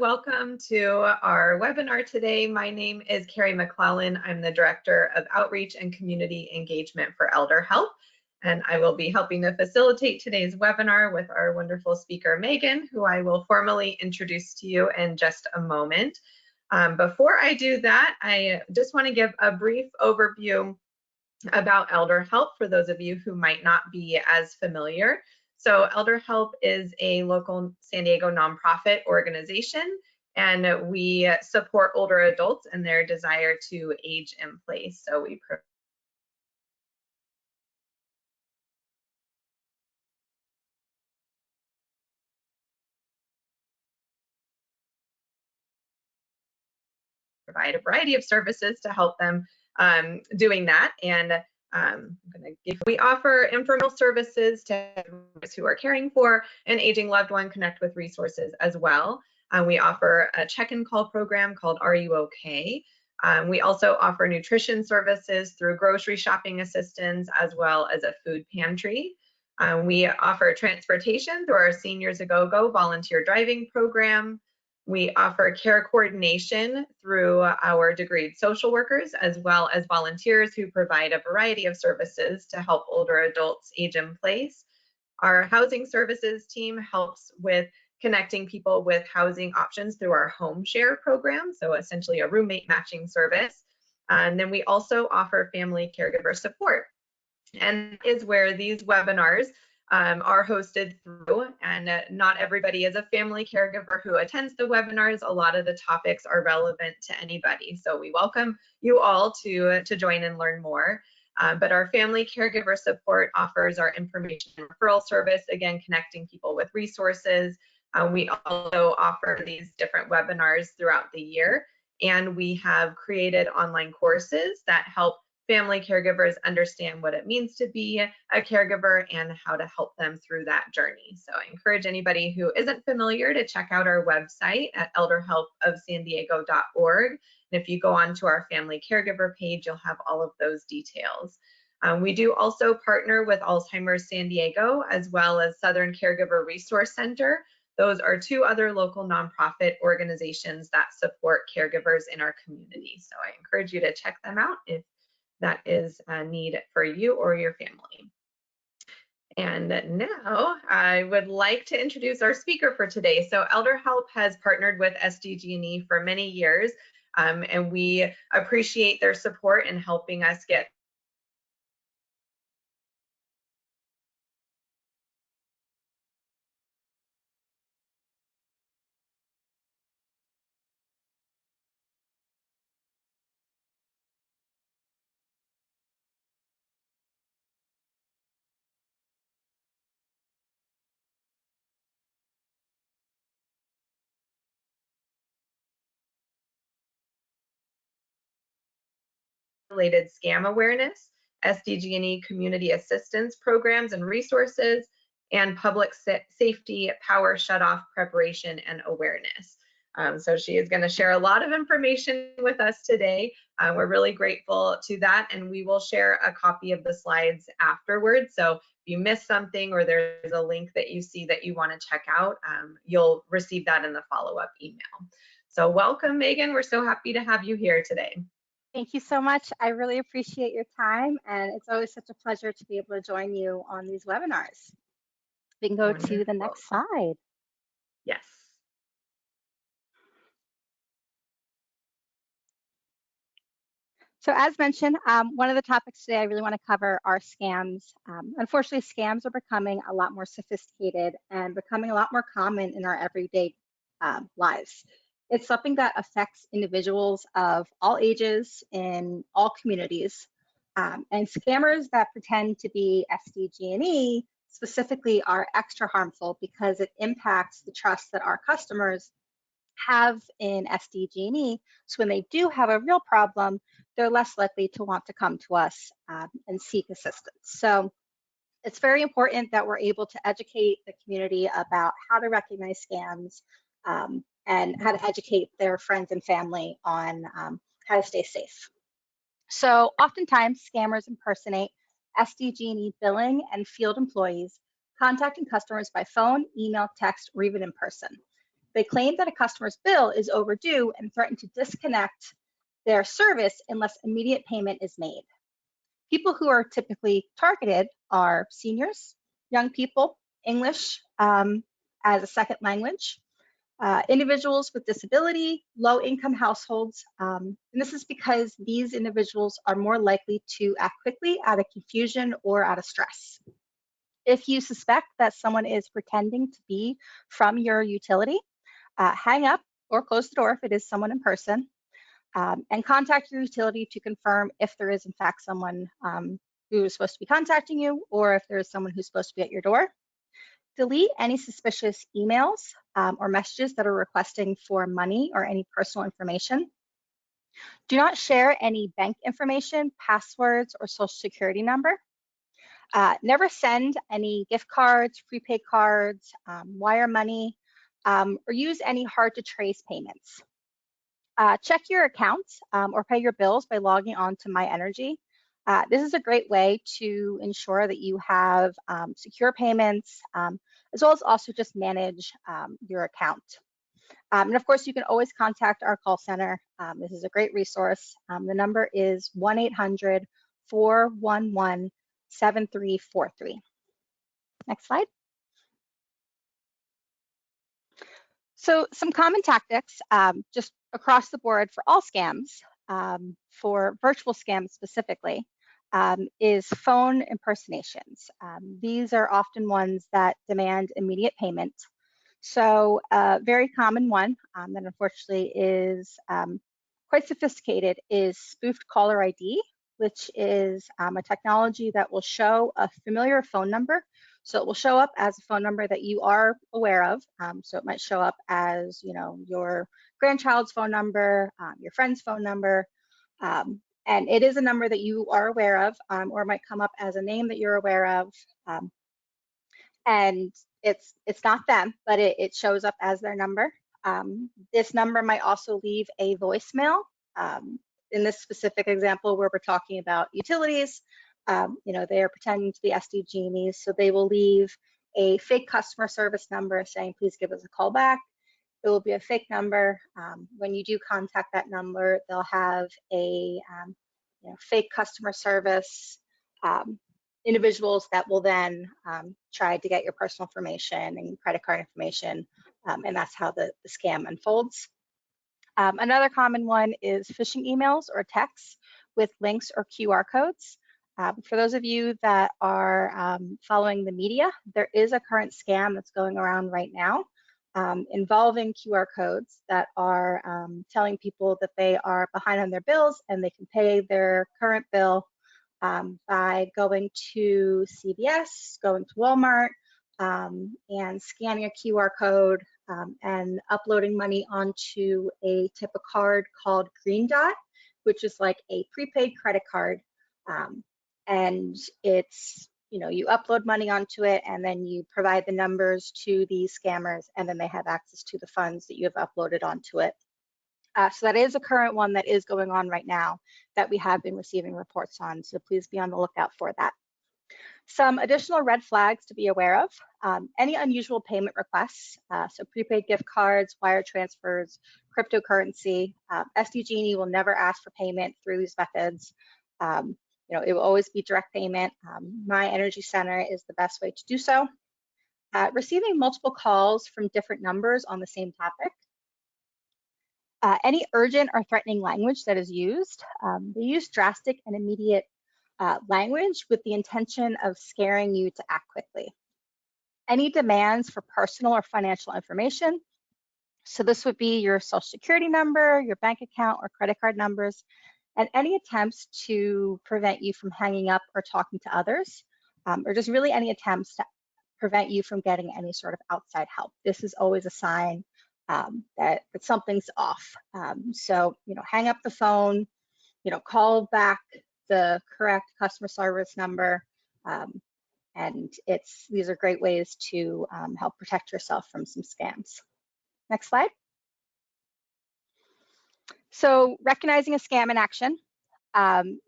Welcome to our webinar today. My name is Carrie McClellan. I'm the Director of Outreach and Community Engagement for Elder Health, and I will be helping to facilitate today's webinar with our wonderful speaker, Megan, who I will formally introduce to you in just a moment. Before I do that, I just want to give a brief overview about Elder Health for those of you who might not be as familiar. So Elder Help is a local San Diego nonprofit organization, and we support older adults in their desire to age in place. So we provide a variety of services to help them doing that. And we offer informal services to those who are caring for an aging loved one, connect with resources as well. We offer a check-in call program called Are You OK? We also offer nutrition services through grocery shopping assistance, as well as a food pantry. We offer transportation through our Seniors A Go-Go volunteer driving program. We offer care coordination through our degreed social workers, as well as volunteers who provide a variety of services to help older adults age in place. Our housing services team helps with connecting people with housing options through our home share program, so essentially a roommate matching service. And then we also offer family caregiver support, and is where these webinars are hosted through, and not everybody is a family caregiver who attends the webinars. A lot of the topics are relevant to anybody, so we welcome you all to join and learn more. But our family caregiver support offers our information and referral service, again, connecting people with resources. We also offer these different webinars throughout the year, and we have created online courses that help family caregivers understand what it means to be a caregiver and how to help them through that journey. So I encourage anybody who isn't familiar to check out our website at elderhelpofsandiego.org. And if you go onto our family caregiver page, you'll have all of those details. We do also partner with Alzheimer's San Diego, as well as Southern Caregiver Resource Center. Those are two other local nonprofit organizations that support caregivers in our community. So I encourage you to check them out if that is a need for you or your family. And now I would like to introduce our speaker for today. So Elder Help has partnered with SDG&E for many years, and we appreciate their support in helping us get related scam awareness, SDG&E community assistance programs and resources, and public safety power shutoff preparation and awareness. So she is going to share a lot of information with us today. We're really grateful to that, and we will share a copy of the slides afterwards. So if you miss something or there's a link that you see that you want to check out, you'll receive that in the follow-up email. So welcome, Megan. We're so happy to have you here today. Thank you so much. I really appreciate your time, and it's always such a pleasure to be able to join you on these webinars. We can go to the next slide. Yes. So as mentioned, one of the topics today I really want to cover are scams. Unfortunately, scams are becoming a lot more sophisticated and becoming a lot more common in our everyday lives. It's something that affects individuals of all ages in all communities. And scammers that pretend to be SDG&E specifically are extra harmful because it impacts the trust that our customers have in SDG&E. So when they do have a real problem, they're less likely to want to come to us and seek assistance. So it's very important that we're able to educate the community about how to recognize scams and how to educate their friends and family on how to stay safe. So oftentimes scammers impersonate SDG&E billing and field employees, contacting customers by phone, email, text, or even in person. They claim that a customer's bill is overdue and threaten to disconnect their service unless immediate payment is made. People who are typically targeted are seniors, young people, English as a second language, individuals with disability, low-income households, and this is because these individuals are more likely to act quickly out of confusion or out of stress. If you suspect that someone is pretending to be from your utility, hang up or close the door if it is someone in person, and contact your utility to confirm if there is in fact someone who is supposed to be contacting you, or if there is someone who's supposed to be at your door. Delete any suspicious emails or messages that are requesting for money or any personal information. Do not share any bank information, passwords, or social security number. Never send any gift cards, prepaid cards, wire money, or use any hard to trace payments. Check your accounts or pay your bills by logging on to My Energy. This is a great way to ensure that you have secure payments, as well as also just manage your account. And of course, you can always contact our call center. This is a great resource. The number is 1-800-411-7343. Next slide. So some common tactics just across the board for all scams, for virtual scams specifically, is phone impersonations. These are often ones that demand immediate payment. So a very common one that unfortunately is quite sophisticated is spoofed caller ID, which is a technology that will show a familiar phone number. So it will show up as a phone number that you are aware of. So it might show up as, you know, your grandchild's phone number, your friend's phone number, and it is a number that you are aware of, or it might come up as a name that you're aware of. And it's not them, but it shows up as their number. This number might also leave a voicemail. In this specific example where we're talking about utilities, you know, they are pretending to be SDG&E, so they will leave a fake customer service number saying, please give us a call back. It will be a fake number. When you do contact that number, they'll have a you know, fake customer service individuals that will then try to get your personal information and credit card information, and that's how the scam unfolds. Another common one is phishing emails or texts with links or QR codes. For those of you that are following the media, there is a current scam that's going around right now involving QR codes that are telling people that they are behind on their bills and they can pay their current bill by going to CVS, going to Walmart, and scanning a QR code and uploading money onto a type of card called Green Dot, which is like a prepaid credit card. And it's, you know, you upload money onto it and then you provide the numbers to the scammers, and then they have access to the funds that you have uploaded onto it. So that is a current one that is going on right now that we have been receiving reports on. So please be on the lookout for that. Some additional red flags to be aware of: any unusual payment requests, so prepaid gift cards, wire transfers, cryptocurrency. SDG&E will never ask for payment through these methods. You know, it will always be direct payment. My Energy Center is the best way to do so. Receiving multiple calls from different numbers on the same topic. Any urgent or threatening language that is used. They use drastic and immediate language with the intention of scaring you to act quickly. Any demands for personal or financial information. So this would be your social security number, your bank account or credit card numbers, and any attempts to prevent you from hanging up or talking to others, or just really any attempts to prevent you from getting any sort of outside help. This is always a sign that something's off. So, you know, hang up the phone, you know, call back the correct customer service number, and these are great ways to help protect yourself from some scams. Next slide. So recognizing a scam in action.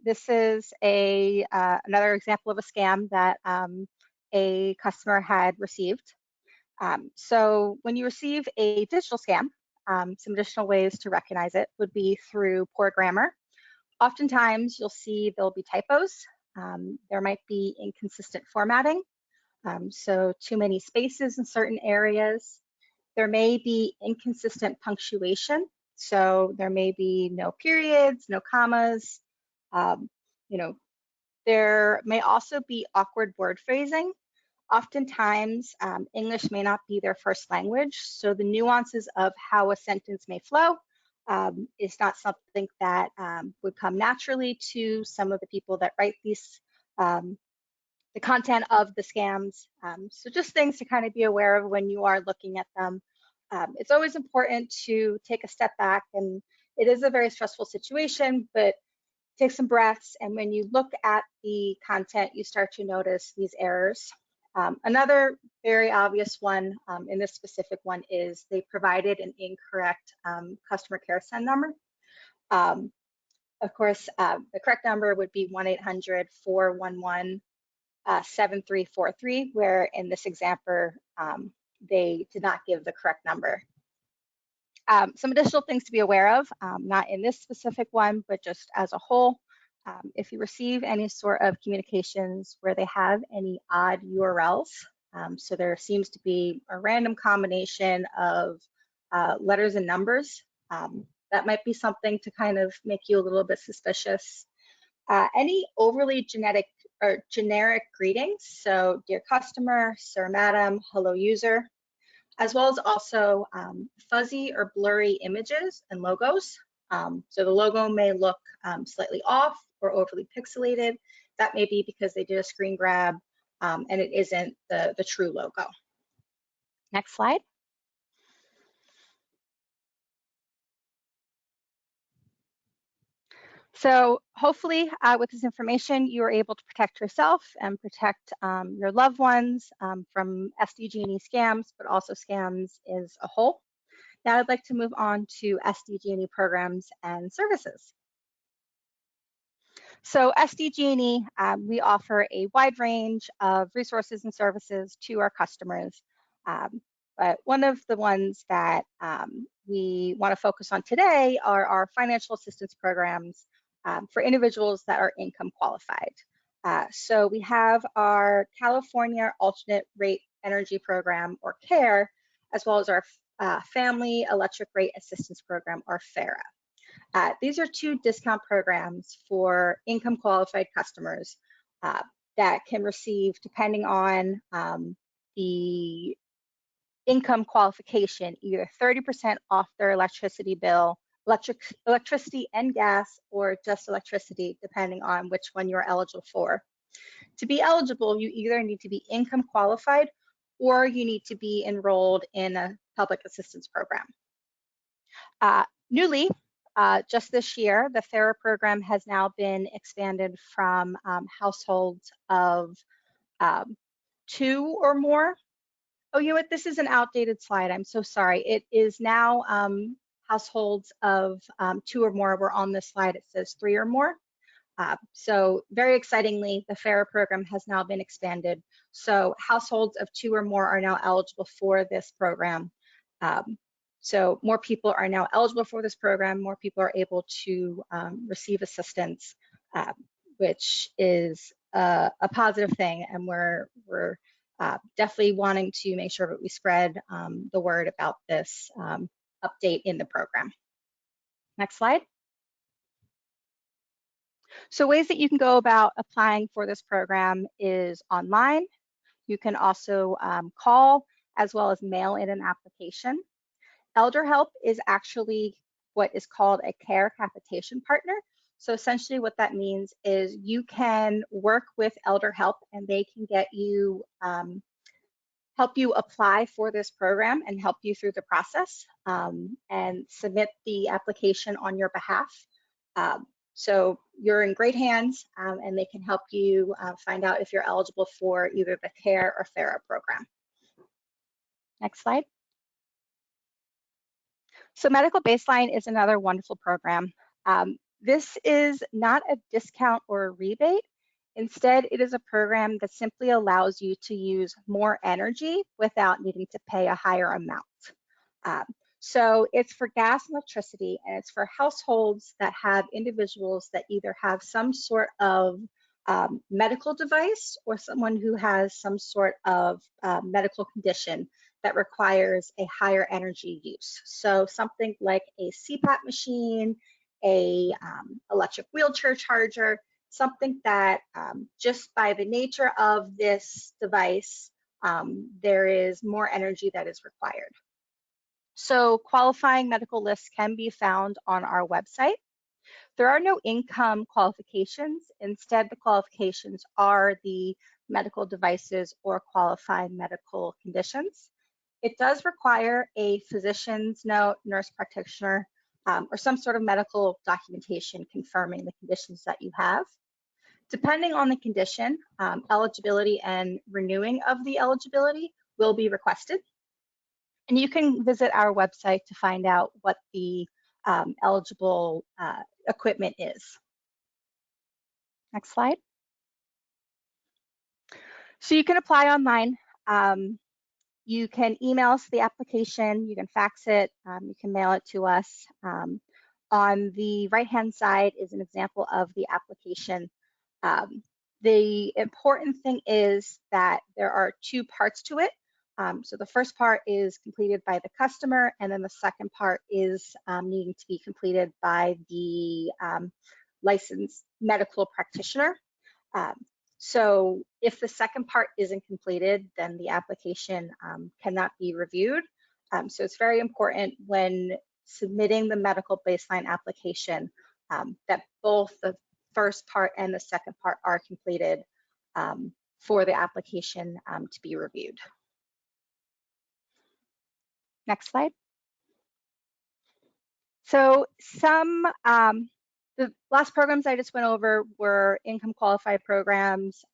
This is another example of a scam that a customer had received. So when you receive a digital scam, some additional ways to recognize it would be through poor grammar. Oftentimes you'll see there'll be typos. There might be inconsistent formatting. So too many spaces in certain areas. There may be inconsistent punctuation. So there may be no periods, no commas. Um, you know, there may also be awkward word phrasing. Oftentimes, English may not be their first language, so the nuances of how a sentence may flow is not something that would come naturally to some of the people that write these, the content of the scams. So just things to kind of be aware of when you are looking at them. It's always important to take a step back, and it is a very stressful situation, but take some breaths, and when you look at the content, you start to notice these errors. Another very obvious one in this specific one is they provided an incorrect customer care send number. Of course, the correct number would be 1-800-411-7343, where in this example, they did not give the correct number. Some additional things to be aware of, not in this specific one, but just as a whole. If you receive any sort of communications where they have any odd URLs, so there seems to be a random combination of letters and numbers, that might be something to kind of make you a little bit suspicious. Any overly generic greetings, so dear customer, sir, madam, hello user, as well as also fuzzy or blurry images and logos. So the logo may look slightly off or overly pixelated. That may be because they did a screen grab and it isn't the true logo. Next slide. So hopefully with this information, you are able to protect yourself and protect your loved ones from SDG&E scams, but also scams as a whole. Now I'd like to move on to SDG&E programs and services. So SDG&E, we offer a wide range of resources and services to our customers. But one of the ones that we want to focus on today are our financial assistance programs for individuals that are income qualified. So we have our California Alternate Rate Energy Program, or CARE, as well as our Family Electric Rate Assistance Program, or FARA. These are two discount programs for income qualified customers that can receive, depending on the income qualification, either 30% off their electricity bill, electricity and gas, or just electricity, depending on which one you're eligible for. To be eligible, you either need to be income qualified or you need to be enrolled in a public assistance program. Newly, just this year, the FARA program has now been expanded from households of 2 or more. Oh, you know what? This is an outdated slide. I'm so sorry. It is now households of 2 or more. We're on this slide. It says 3 or more. So very excitingly, the FARA program has now been expanded. So households of 2 or more are now eligible for this program. So more people are now eligible for this program. More people are able to receive assistance, which is a positive thing. And we're definitely wanting to make sure that we spread the word about this update in the program. Next slide. So ways that you can go about applying for this program is online. You can also call as well as mail in an application. Elder Help is actually what is called a care capitation partner. So essentially what that means is you can work with Elder Help and they can get you, help you apply for this program and help you through the process and submit the application on your behalf. So you're in great hands and they can help you find out if you're eligible for either the CARE or FARA program. Next slide. So Medical Baseline is another wonderful program. This is not a discount or a rebate. Instead, it is a program that simply allows you to use more energy without needing to pay a higher amount. So it's for gas and electricity, and it's for households that have individuals that either have some sort of medical device or someone who has some sort of medical condition that requires a higher energy use. So something like a CPAP machine, a electric wheelchair charger, something that just by the nature of this device, there is more energy that is required. So qualifying medical lists can be found on our website. There are no income qualifications. Instead, the qualifications are the medical devices or qualifying medical conditions. It does require a physician's note, nurse practitioner, or some sort of medical documentation confirming the conditions that you have. Depending on the condition, eligibility and renewing of the eligibility will be requested. And you can visit our website to find out what the eligible equipment is. Next slide. So you can apply online. You can email us the application, you can fax it, you can mail it to us. On the right-hand side is an example of the application. The important thing is that there are two parts to it. So the first part is completed by the customer, and then the second part is needing to be completed by the licensed medical practitioner. So if the second part isn't completed, then the application cannot be reviewed. So it's very important when submitting the medical baseline application that both the first part and the second part are completed for the application to be reviewed. Next slide. So the last programs I just went over were income qualified programs,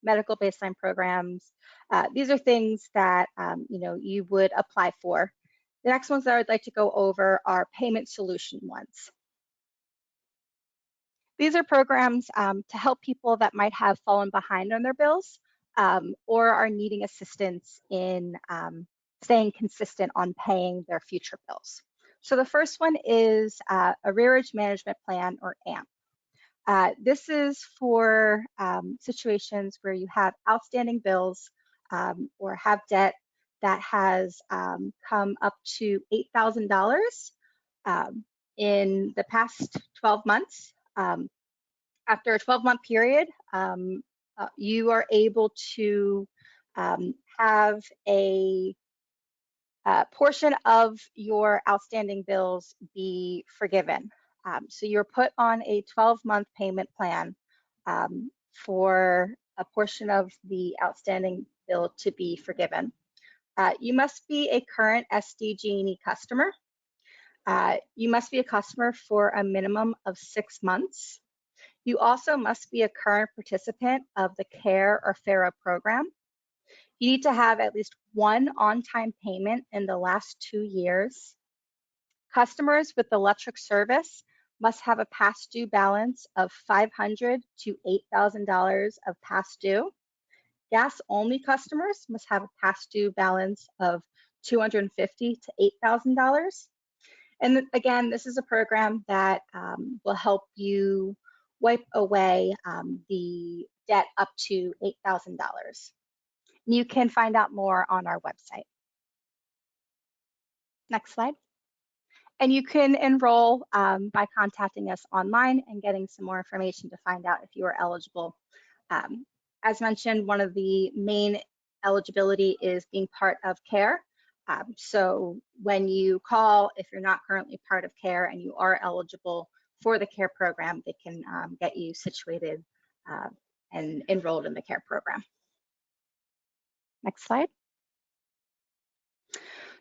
medical baseline programs. These are things that you would apply for. The next ones that I would like to go over are payment solution ones. These are programs to help people that might have fallen behind on their bills or are needing assistance in staying consistent on paying their future bills. So the first one is Arrearage Management Plan, or AMP. This is for situations where you have outstanding bills or have debt that has come up to $8,000 in the past 12 months. After a 12-month period, you are able to have a portion of your outstanding bills be forgiven. So you're put on a 12-month payment plan for a portion of the outstanding bill to be forgiven. You must be a current SDG&E customer. You must be a customer for a minimum of 6 months. You also must be a current participant of the CARE or FARA program. You need to have at least one on-time payment in the last 2 years. Customers with electric service must have a past due balance of $500 to $8,000 of past due. Gas-only customers must have a past due balance of $250 to $8,000. And again, this is a program that will help you wipe away the debt up to $8,000. You can find out more on our website. Next slide. And you can enroll by contacting us online and getting some more information to find out if you are eligible. As mentioned, one of the main eligibility is being part of CARE. So when you call, if you're not currently part of CARE and you are eligible for the CARE program, they can get you situated and enrolled in the CARE program. Next slide.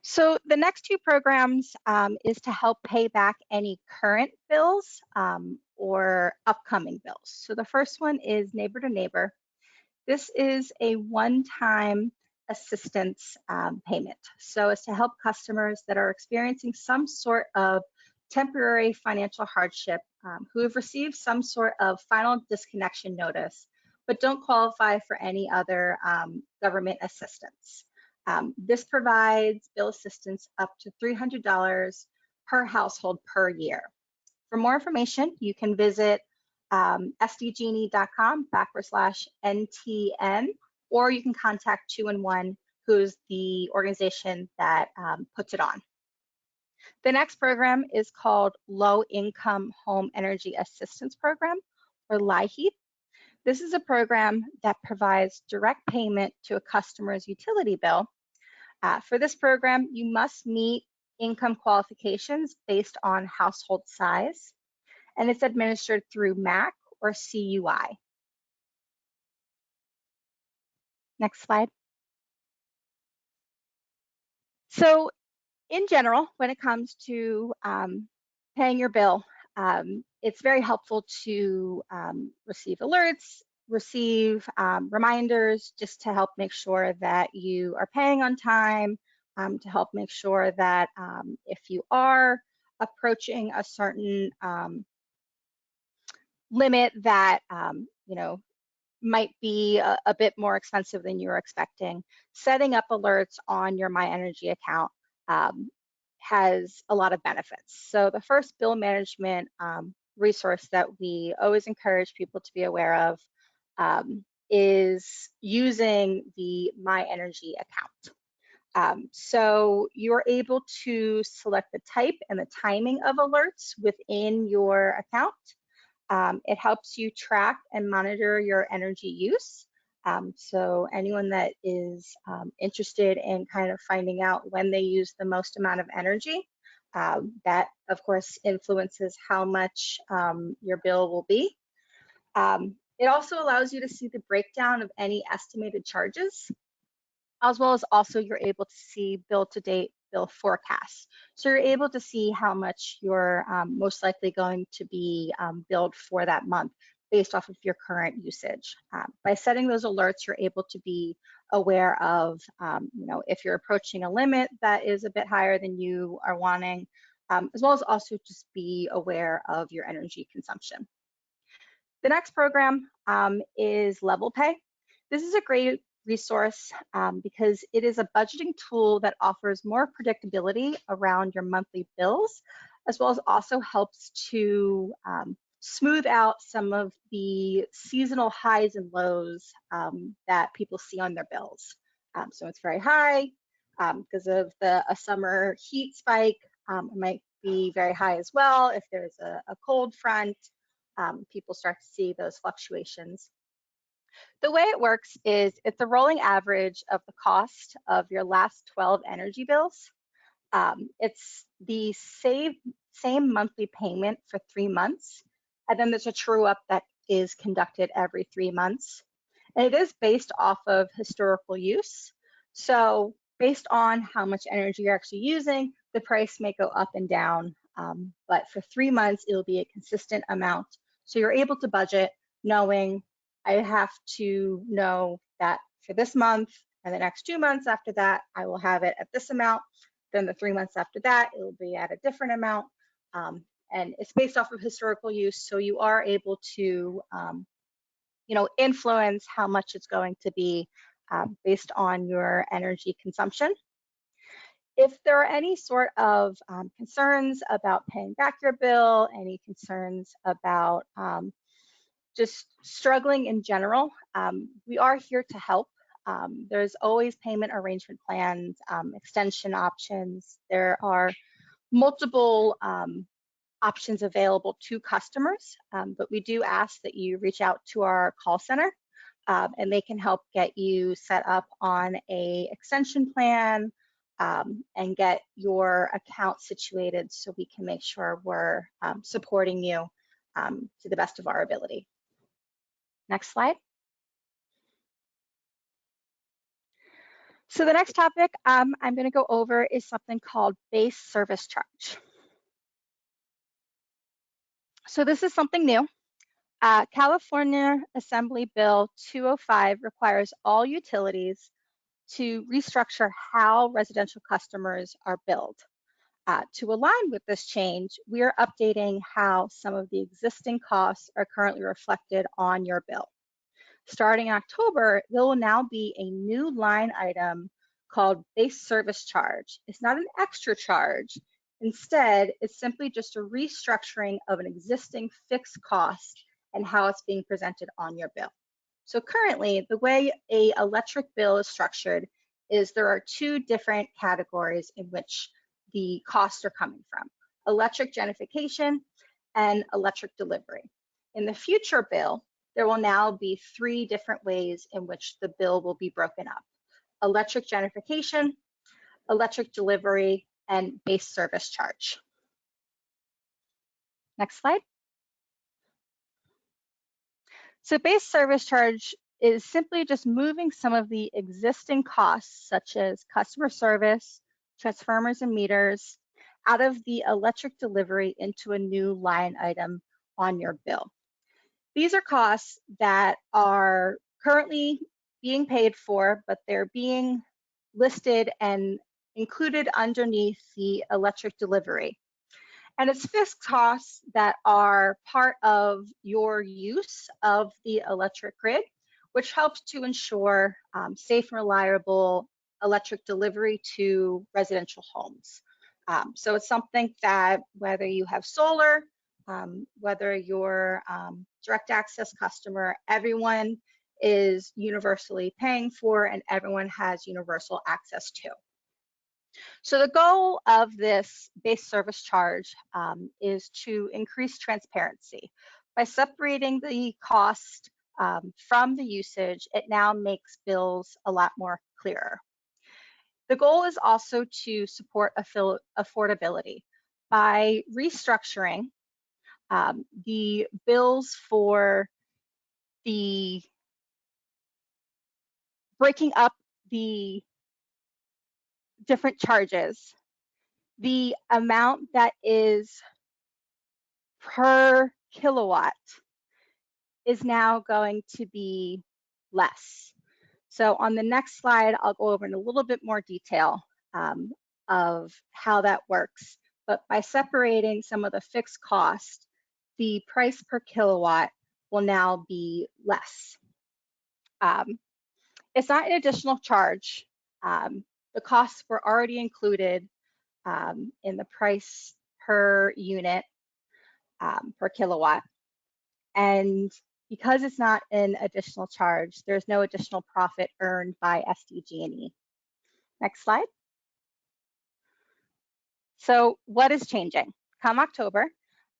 So the next two programs is to help pay back any current bills or upcoming bills. So the first one is Neighbor to Neighbor. This is a one-time assistance payment. So it's to help customers that are experiencing some sort of temporary financial hardship who have received some sort of final disconnection notice but don't qualify for any other government assistance. This provides bill assistance up to $300 per household per year. For more information, you can visit sdg&e.com/NTN, or you can contact 2-in-1, who's the organization that puts it on. The next program is called Low Income Home Energy Assistance Program, or LIHEAP. This is a program that provides direct payment to a customer's utility bill. For this program, you must meet income qualifications based on household size, and it's administered through MAC or CUI. Next slide. So in general, when it comes to paying your bill, it's very helpful to receive alerts, receive reminders, just to help make sure that you are paying on time, to help make sure that if you are approaching a certain limit that might be a bit more expensive than you were expecting, setting up alerts on your My Energy account has a lot of benefits. So the first bill management resource that we always encourage people to be aware of is using the My Energy account. So you're able to select the type and the timing of alerts within your account. It helps you track and monitor your energy use. So anyone that is interested in kind of finding out when they use the most amount of energy, that of course influences how much your bill will be. It also allows you to see the breakdown of any estimated charges, as well as also you're able to see bill to date bill forecasts. So you're able to see how much you're most likely going to be billed for that month based off of your current usage. By setting those alerts, you're able to be aware of, if you're approaching a limit that is a bit higher than you are wanting, as well as also just be aware of your energy consumption. The next program is Level Pay. This is a great resource because it is a budgeting tool that offers more predictability around your monthly bills, as well as also helps to smooth out some of the seasonal highs and lows that people see on their bills. So it's very high because of a summer heat spike. It might be very high as well if there's a cold front. People start to see those fluctuations. The way it works is it's a rolling average of the cost of your last 12 energy bills. It's the same monthly payment for 3 months, and then there's a true up that is conducted every 3 months. And it is based off of historical use. So based on how much energy you're actually using, the price may go up and down, but for 3 months, it'll be a consistent amount. So you're able to budget knowing I have to know that for this month and the next 2 months after that, I will have it at this amount. Then the 3 months after that, it will be at a different amount. And it's based off of historical use. So you are able to, influence how much it's going to be based on your energy consumption. If there are any sort of concerns about paying back your bill, any concerns about just struggling in general, we are here to help. There's always payment arrangement plans, extension options. There are multiple options available to customers, but we do ask that you reach out to our call center and they can help get you set up on a extension plan and get your account situated so we can make sure we're supporting you to the best of our ability. Next slide. So the next topic I'm going to go over is something called base service charge. So this is something new. California Assembly Bill 205 requires all utilities to restructure how residential customers are billed. To align with this change, we are updating how some of the existing costs are currently reflected on your bill. Starting in October, there will now be a new line item called base service charge. It's not an extra charge. Instead, it's simply just a restructuring of an existing fixed cost and how it's being presented on your bill. So currently, the way an electric bill is structured is there are two different categories in which the costs are coming from: electric gentrification and electric delivery. In the future bill, there will now be three different ways in which the bill will be broken up: electric gentrification, electric delivery, and base service charge. Next slide. So base service charge is simply just moving some of the existing costs, such as customer service, transformers and meters, out of the electric delivery into a new line item on your bill. These are costs that are currently being paid for, but they're being listed and included underneath the electric delivery. And it's fixed costs that are part of your use of the electric grid, which helps to ensure safe and reliable electric delivery to residential homes. So it's something that whether you have solar, whether you're direct access customer, everyone is universally paying for and everyone has universal access to. So the goal of this base service charge is to increase transparency. By separating the cost from the usage, it now makes bills a lot more clearer. The goal is also to support affordability. By restructuring the bills for the breaking up the different charges, the amount that is per kilowatt is now going to be less. So on the next slide, I'll go over in a little bit more detail of how that works. But by separating some of the fixed cost, the price per kilowatt will now be less. It's not an additional charge. The costs were already included in the price per unit per kilowatt. And because it's not an additional charge, there's no additional profit earned by SDG&E. Next slide. So what is changing? Come October,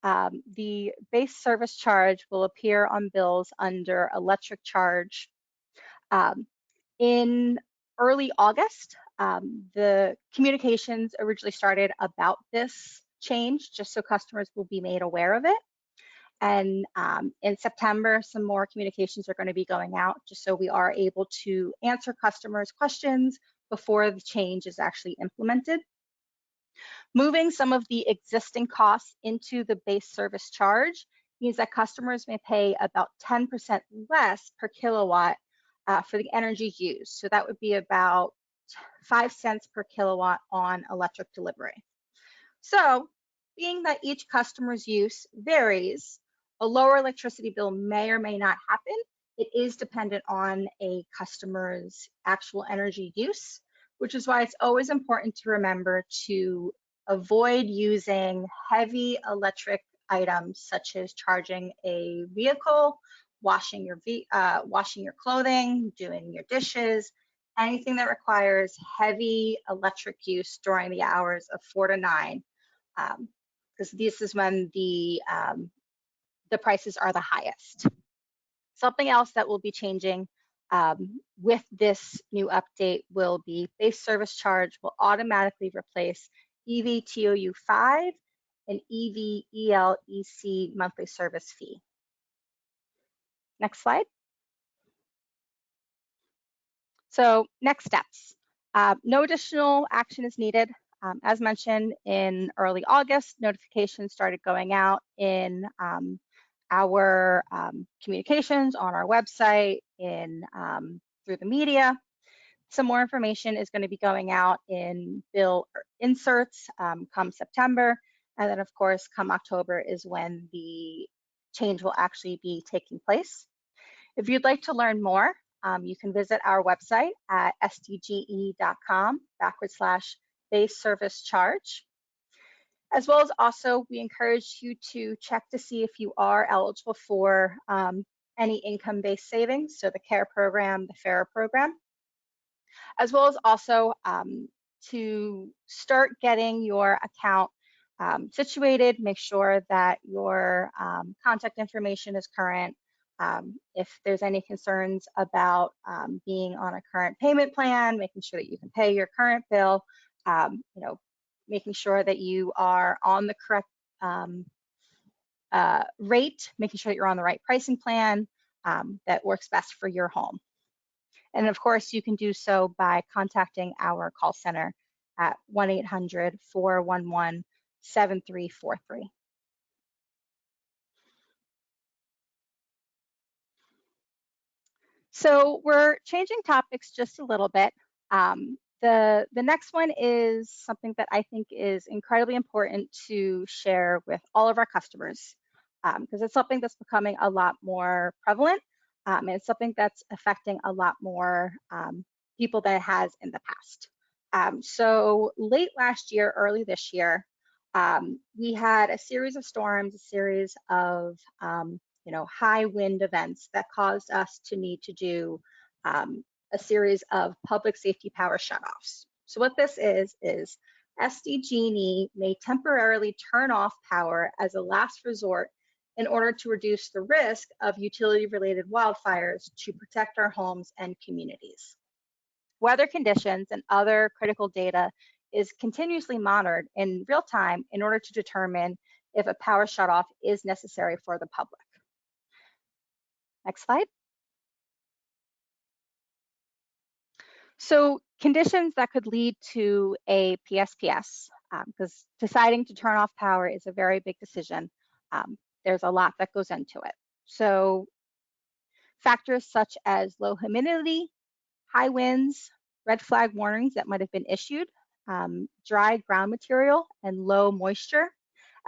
the base service charge will appear on bills under electric charge. In early August, the communications originally started about this change, just so customers will be made aware of it. And in September, some more communications are going to be going out, just so we are able to answer customers' questions before the change is actually implemented. Moving some of the existing costs into the base service charge means that customers may pay about 10% less per kilowatt for the energy used. So that would be about 5 cents per kilowatt on electric delivery. So being that each customer's use varies, a lower electricity bill may or may not happen. It is dependent on a customer's actual energy use, which is why it's always important to remember to avoid using heavy electric items such as charging a vehicle, washing your clothing, doing your dishes, anything that requires heavy electric use during the hours of 4 to 9, because this is when the prices are the highest. Something else that will be changing with this new update will be base service charge will automatically replace EV-TOU 5 and EV-ELEC monthly service fee. Next slide. So next steps. No additional action is needed. As mentioned, in early August, notifications started going out in our communications on our website, through the media. Some more information is going to be going out in bill inserts come September. And then, of course, come October is when the change will actually be taking place. If you'd like to learn more, you can visit our website at sdge.com/base service charge. As well as also, we encourage you to check to see if you are eligible for any income-based savings, so the CARE program, the FARE program, as well as also to start getting your account situated, make sure that your contact information is current. If there's any concerns about being on a current payment plan, making sure that you can pay your current bill, making sure that you are on the correct rate, making sure that you're on the right pricing plan that works best for your home. And of course, you can do so by contacting our call center at 1-800-411-7343. So we're changing topics just a little bit. The next one is something that I think is incredibly important to share with all of our customers because it's something that's becoming a lot more prevalent and it's something that's affecting a lot more people than it has in the past. So late last year, early this year, we had a series of storms, a series of high wind events that caused us to need to do a series of public safety power shutoffs. So what this is SDG&E may temporarily turn off power as a last resort in order to reduce the risk of utility-related wildfires to protect our homes and communities. Weather conditions and other critical data is continuously monitored in real time in order to determine if a power shutoff is necessary for the public. Next slide. So conditions that could lead to a PSPS, because deciding to turn off power is a very big decision. There's a lot that goes into it. So factors such as low humidity, high winds, red flag warnings that might have been issued, dry ground material and low moisture,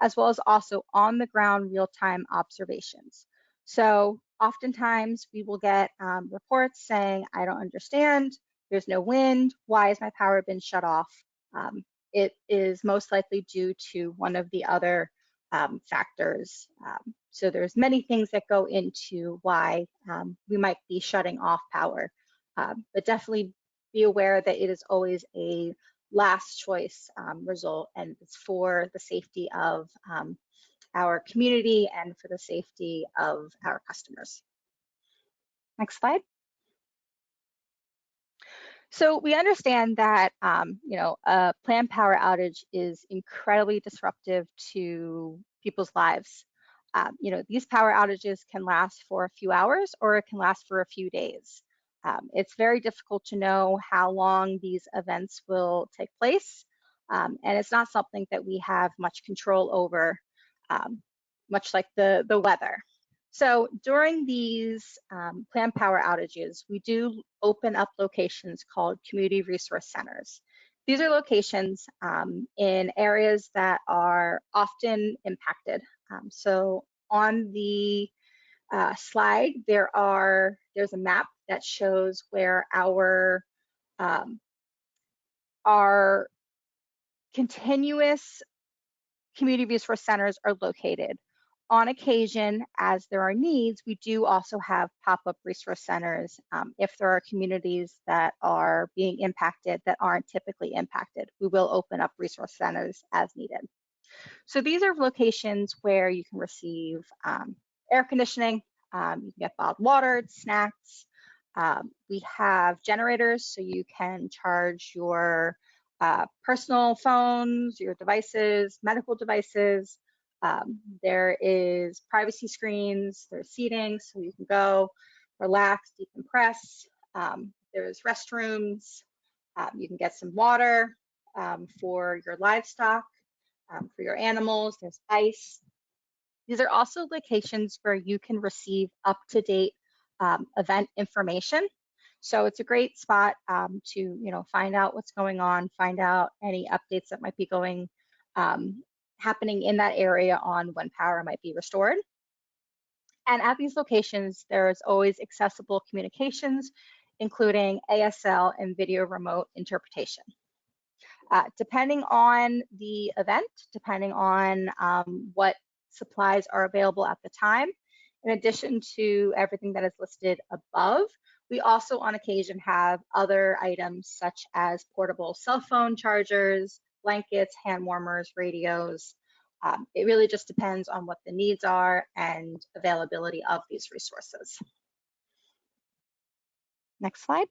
as well as also on the ground real-time observations. So oftentimes we will get reports saying, I don't understand, there's no wind, why has my power been shut off? It is most likely due to one of the other factors. So there's many things that go into why we might be shutting off power, but definitely be aware that it is always a last choice result, and it's for the safety of our community and for the safety of our customers. Next slide. So we understand that a planned power outage is incredibly disruptive to people's lives. These power outages can last for a few hours or it can last for a few days. It's very difficult to know how long these events will take place, and it's not something that we have much control over, much like the weather. So during these planned power outages, we do open up locations called community resource centers. These are locations in areas that are often impacted. So on the slide, there's a map that shows where our continuous community resource centers are located. On occasion, as there are needs, we do also have pop-up resource centers if there are communities that are being impacted that aren't typically impacted. We will open up resource centers as needed. So these are locations where you can receive air conditioning, you can get bottled water, snacks. We have generators, so you can charge your personal phones, your devices, medical devices. There is privacy screens, there's seating, so you can go relax, decompress. There's restrooms. You can get some water for your livestock, for your animals. There's ice. These are also locations where you can receive up-to-date event information. So it's a great spot to find out what's going on, find out any updates that might be happening in that area on when power might be restored. And at these locations, there's always accessible communications, including ASL and video remote interpretation. Depending on the event, depending on what supplies are available at the time, in addition to everything that is listed above, we also on occasion have other items such as portable cell phone chargers, blankets, hand warmers, radios. It really just depends on what the needs are and availability of these resources. Next slide.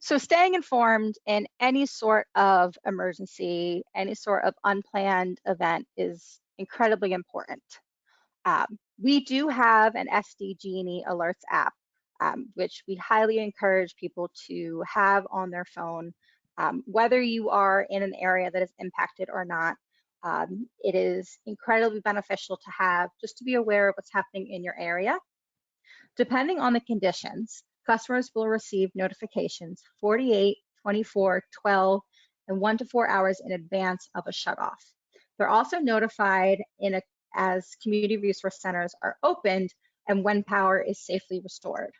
So staying informed in any sort of emergency, any sort of unplanned event is incredibly important. We do have an SDG&E alerts app, which we highly encourage people to have on their phone, whether you are in an area that is impacted or not. It is incredibly beneficial to have just to be aware of what's happening in your area. Depending on the conditions, customers will receive notifications 48, 24, 12, and 1 to 4 hours in advance of a shutoff. They're also notified as community resource centers are opened and when power is safely restored.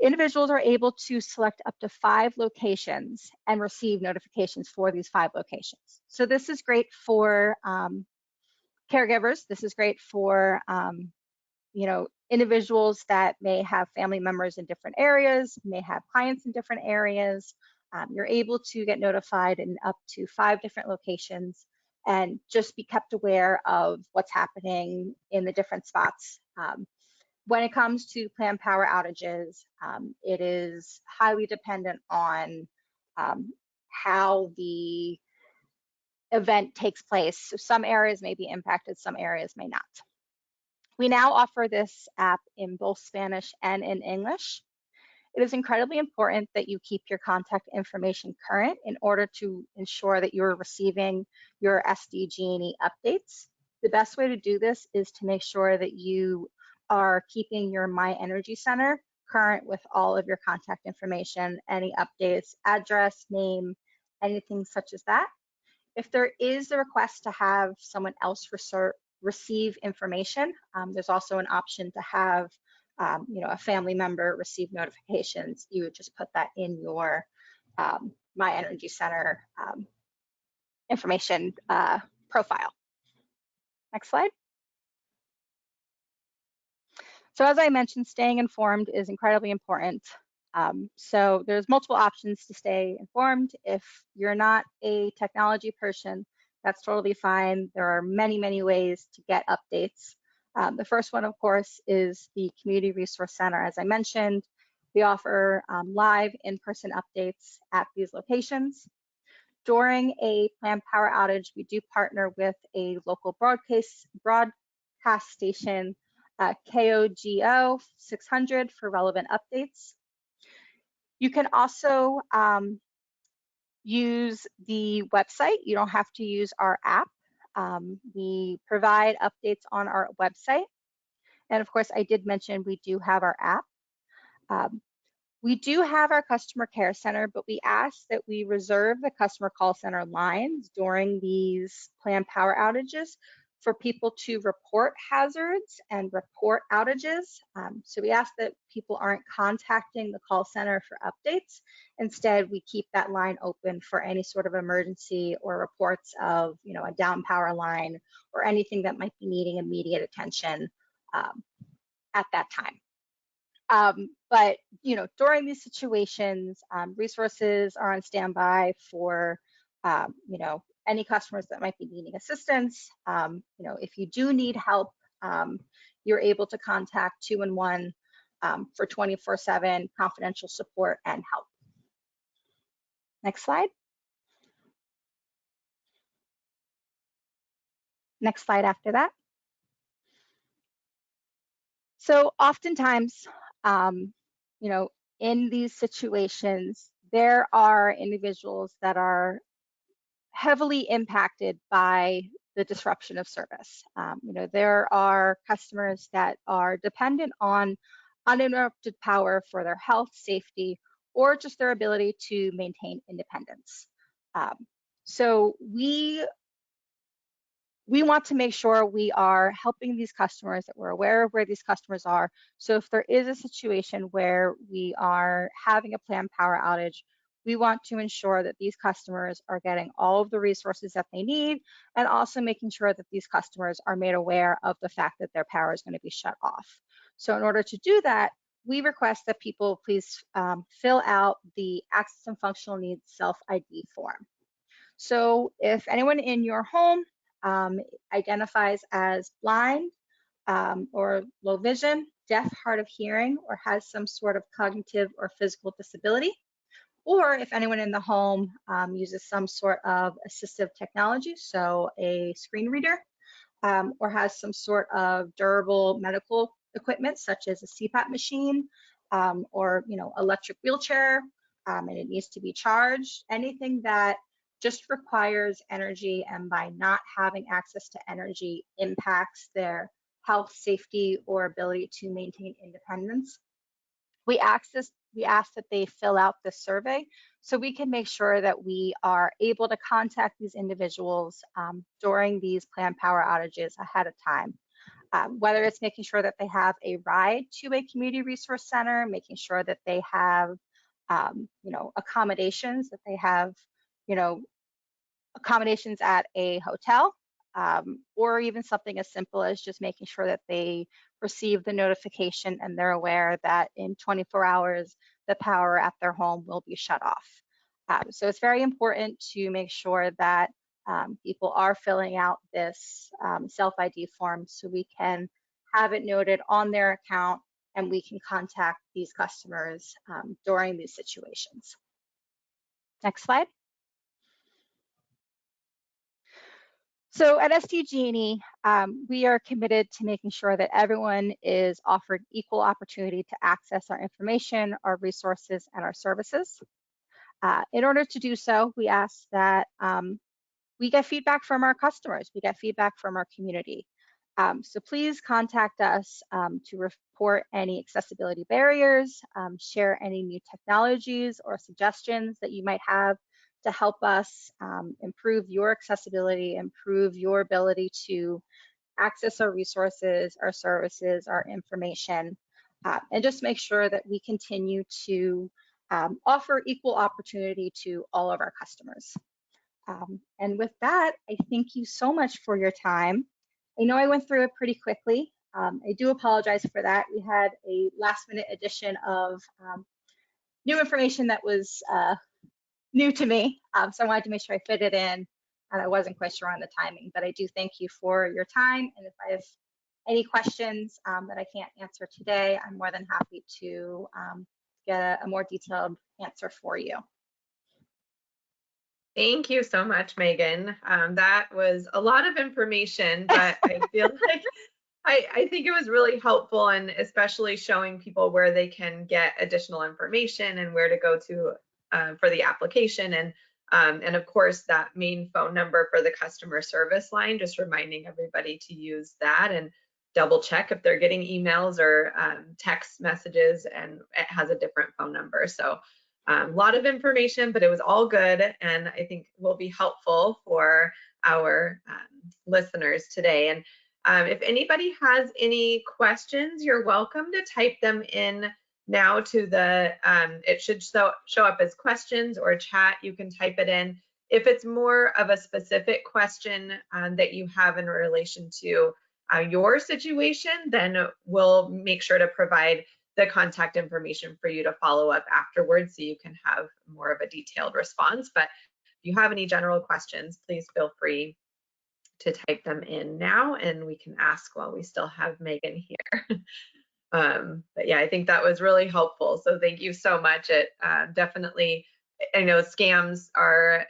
Individuals are able to select up to 5 locations and receive notifications for these 5 locations. So this is great for caregivers. This is great for individuals that may have family members in different areas, may have clients in different areas. You're able to get notified in up to 5 different locations and just be kept aware of what's happening in the different spots. When it comes to planned power outages, it is highly dependent on how the event takes place. So some areas may be impacted, some areas may not. We now offer this app in both Spanish and in English. It is incredibly important that you keep your contact information current in order to ensure that you're receiving your SDG&E updates. The best way to do this is to make sure that you are keeping your My Energy Center current with all of your contact information, any updates, address, name, anything such as that. If there is a request to have someone else receive information, there's also an option to have a family member receive notifications. You would just put that in your My Energy Center information profile. Next slide. So as I mentioned, staying informed is incredibly important. So there's multiple options to stay informed. If you're not a technology person, that's totally fine. There are many, many ways to get updates. The first one, of course, is the Community Resource Center. As I mentioned, we offer live in-person updates at these locations. During a planned power outage, we do partner with a local broadcast station, KOGO 600 for relevant updates. You can also use the website. You don't have to use our app. We provide updates on our website. And of course, I did mention we do have our app. We do have our customer care center, but we ask that we reserve the customer call center lines during these planned power outages for people to report hazards and report outages. So we ask that people aren't contacting the call center for updates. Instead, we keep that line open for any sort of emergency or reports of a down power line or anything that might be needing immediate attention at that time. But during these situations, resources are on standby for any customers that might be needing assistance. If you do need help, you're able to contact 211 for 24/7 confidential support and help. Next slide. Next slide after that. So oftentimes, in these situations, there are individuals that are heavily impacted by the disruption of service. There are customers that are dependent on uninterrupted power for their health, safety, or just their ability to maintain independence. So we we want to make sure we are helping these customers, that we're aware of where these customers are. So if there is a situation where we are having a planned power outage, we want to ensure that these customers are getting all of the resources that they need, and also making sure that these customers are made aware of the fact that their power is going to be shut off. So in order to do that, we request that people please fill out the Access and Functional Needs Self-ID form. So if anyone in your home identifies as blind or low vision, deaf, hard of hearing, or has some sort of cognitive or physical disability, or if anyone in the home uses some sort of assistive technology, so a screen reader, or has some sort of durable medical equipment, such as a CPAP machine, or electric wheelchair, and it needs to be charged, anything that just requires energy, and by not having access to energy impacts their health, safety, or ability to maintain independence. We ask that they fill out this survey so we can make sure that we are able to contact these individuals during these planned power outages ahead of time. Whether it's making sure that they have a ride to a community resource center, making sure that they have accommodations, that they have accommodations at a hotel, or even something as simple as just making sure that they receive the notification and they're aware that in 24 hours, the power at their home will be shut off. So it's very important to make sure that people are filling out this self-ID form so we can have it noted on their account and we can contact these customers during these situations. Next slide. So at SDG&E, we are committed to making sure that everyone is offered equal opportunity to access our information, our resources, and our services. In order to do so, we ask that we get feedback from our customers, we get feedback from our community. So please contact us to report any accessibility barriers, share any new technologies or suggestions that you might have to help us improve your accessibility, improve your ability to access our resources, our services, our information, and just make sure that we continue to offer equal opportunity to all of our customers. And with that, I thank you so much for your time. I know I went through it pretty quickly. I do apologize for that. We had a last-minute addition of new information that was new to me, so I wanted to make sure I fit it in, and I wasn't quite sure on the timing, but I do thank you for your time, and if I have any questions that I can't answer today, I'm more than happy to get a more detailed answer for you. Thank you so much, Megan. That was a lot of information, but I feel like I think it was really helpful, and especially showing people where they can get additional information and where to go to for the application, and of course that main phone number for the customer service line, just reminding everybody to use that and double check if they're getting emails or text messages and it has a different phone number. So a lot of information, but it was all good, and I think will be helpful for our listeners today. And if anybody has any questions, you're welcome to type them in now to the, it should show up as questions or chat. You can type it in. If it's more of a specific question that you have in relation to your situation, then we'll make sure to provide the contact information for you to follow up afterwards so you can have more of a detailed response. But if you have any general questions, please feel free to type them in now and we can ask while we still have Megan here. But yeah, I think that was really helpful. So thank you so much. It definitely, I know scams are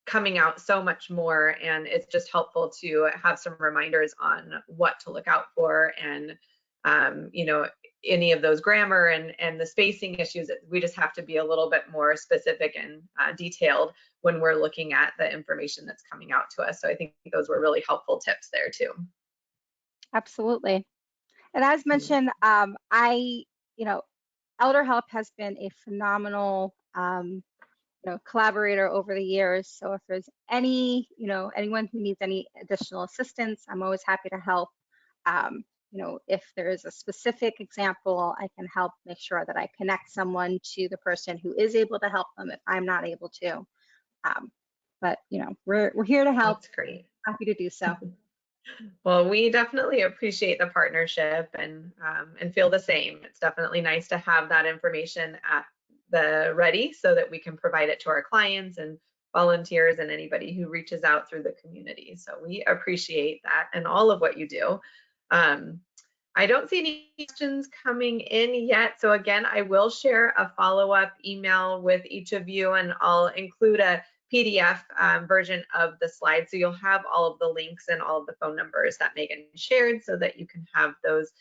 coming out so much more, and it's just helpful to have some reminders on what to look out for, and any of those grammar and the spacing issues. We just have to be a little bit more specific and detailed when we're looking at the information that's coming out to us. So I think those were really helpful tips there too. Absolutely. And as mentioned, Elder Help has been a phenomenal collaborator over the years. So if there's anyone who needs any additional assistance, I'm always happy to help. If there is a specific example, I can help make sure that I connect someone to the person who is able to help them if I'm not able to. But we're here to help. That's great. Happy to do so. Well, we definitely appreciate the partnership and feel the same. It's definitely nice to have that information at the ready so that we can provide it to our clients and volunteers and anybody who reaches out through the community. So we appreciate that and all of what you do. I don't see any questions coming in yet. So again, I will share a follow-up email with each of you, and I'll include a PDF version of the slide. So you'll have all of the links and all of the phone numbers that Megan shared so that you can have those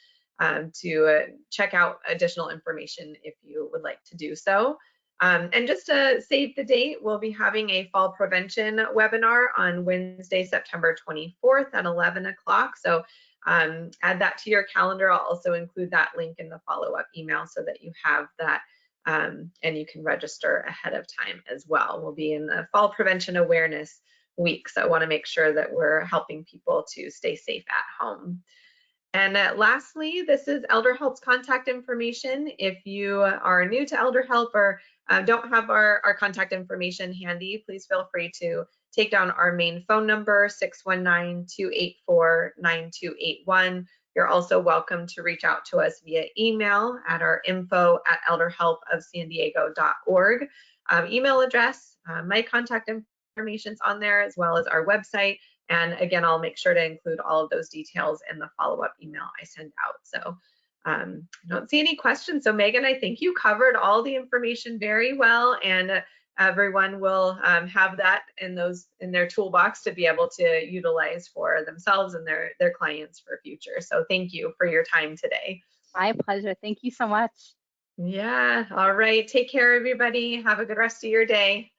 to check out additional information if you would like to do so. And just to save the date, we'll be having a fall prevention webinar on Wednesday, September 24th at 11 o'clock. So add that to your calendar. I'll also include that link in the follow-up email so that you have that and you can register ahead of time as well. We'll be in the Fall Prevention Awareness Week, so I want to make sure that we're helping people to stay safe at home. And lastly, this is ElderHelp's contact information. If you are new to ElderHelp or don't have our contact information handy, please feel free to take down our main phone number, 619-284-9281. You're also welcome to reach out to us via email at our info@elderhelpofsandiego.org email address. My contact information is on there as well as our website. And again, I'll make sure to include all of those details in the follow-up email I send out. So I don't see any questions. So Megan, I think you covered all the information very well, and everyone will have that in their toolbox to be able to utilize for themselves and their clients for future. So thank you for your time today. My pleasure. Thank you so much. Yeah. All right. Take care, everybody. Have a good rest of your day.